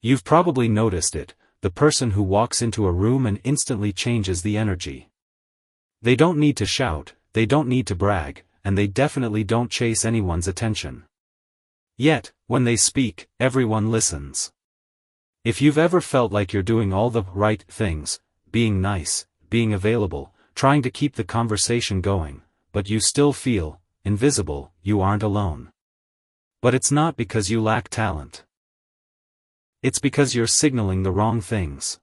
You've probably noticed it, the person who walks into a room and instantly changes the energy. They don't need to shout, they don't need to brag, and they definitely don't chase anyone's attention. Yet, when they speak, everyone listens. If you've ever felt like you're doing all the right things, being nice, being available, trying to keep the conversation going, but you still feel invisible, you aren't alone. But it's not because you lack talent. It's because you're signaling the wrong things.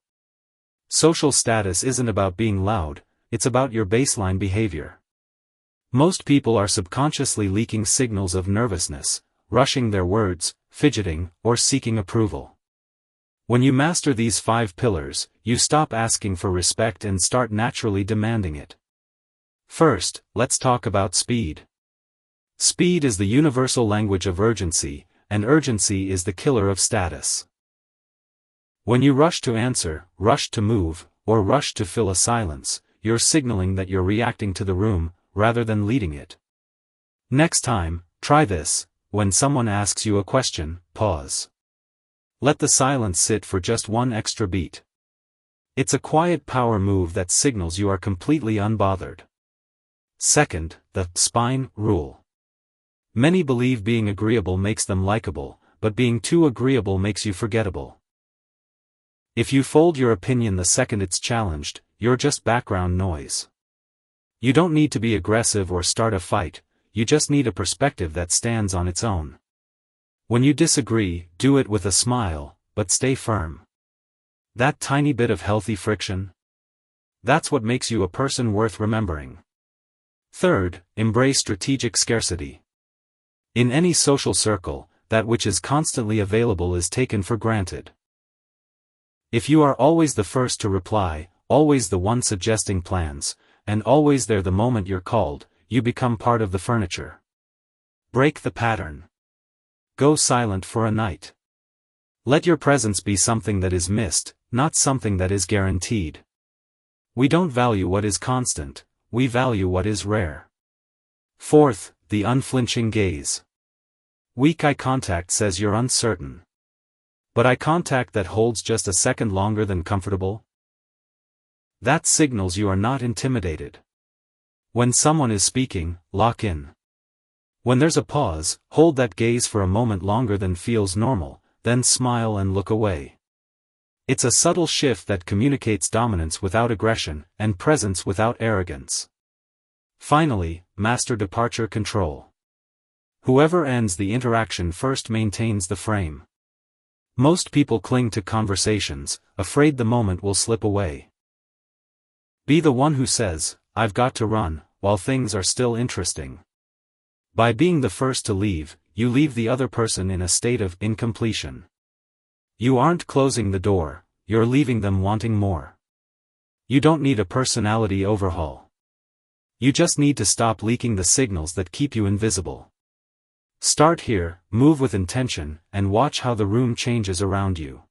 Social status isn't about being loud, it's about your baseline behavior. Most people are subconsciously leaking signals of nervousness, rushing their words, fidgeting, or seeking approval. When you master these 5 pillars, you stop asking for respect and start naturally demanding it. First, let's talk about speed. Speed is the universal language of urgency, and urgency is the killer of status. When you rush to answer, rush to move, or rush to fill a silence, you're signaling that you're reacting to the room, rather than leading it. Next time, try this: when someone asks you a question, pause. Let the silence sit for just one extra beat. It's a quiet power move that signals you are completely unbothered. Second, the spine rule. Many believe being agreeable makes them likable, but being too agreeable makes you forgettable. If you fold your opinion the second it's challenged, you're just background noise. You don't need to be aggressive or start a fight, you just need a perspective that stands on its own. When you disagree, do it with a smile, but stay firm. That tiny bit of healthy friction? That's what makes you a person worth remembering. Third, embrace strategic scarcity. In any social circle, that which is constantly available is taken for granted. If you are always the first to reply, always the one suggesting plans, and always there the moment you're called, you become part of the furniture. Break the pattern. Go silent for a night. Let your presence be something that is missed, not something that is guaranteed. We don't value what is constant, we value what is rare. Fourth, the unflinching gaze. Weak eye contact says you're uncertain. But eye contact that holds just a second longer than comfortable? That signals you are not intimidated. When someone is speaking, lock in. When there's a pause, hold that gaze for a moment longer than feels normal, then smile and look away. It's a subtle shift that communicates dominance without aggression, and presence without arrogance. Finally, master departure control. Whoever ends the interaction first maintains the frame. Most people cling to conversations, afraid the moment will slip away. Be the one who says, "I've got to run," while things are still interesting. By being the first to leave, you leave the other person in a state of incompletion. You aren't closing the door, you're leaving them wanting more. You don't need a personality overhaul. You just need to stop leaking the signals that keep you invisible. Start here, move with intention, and watch how the room changes around you.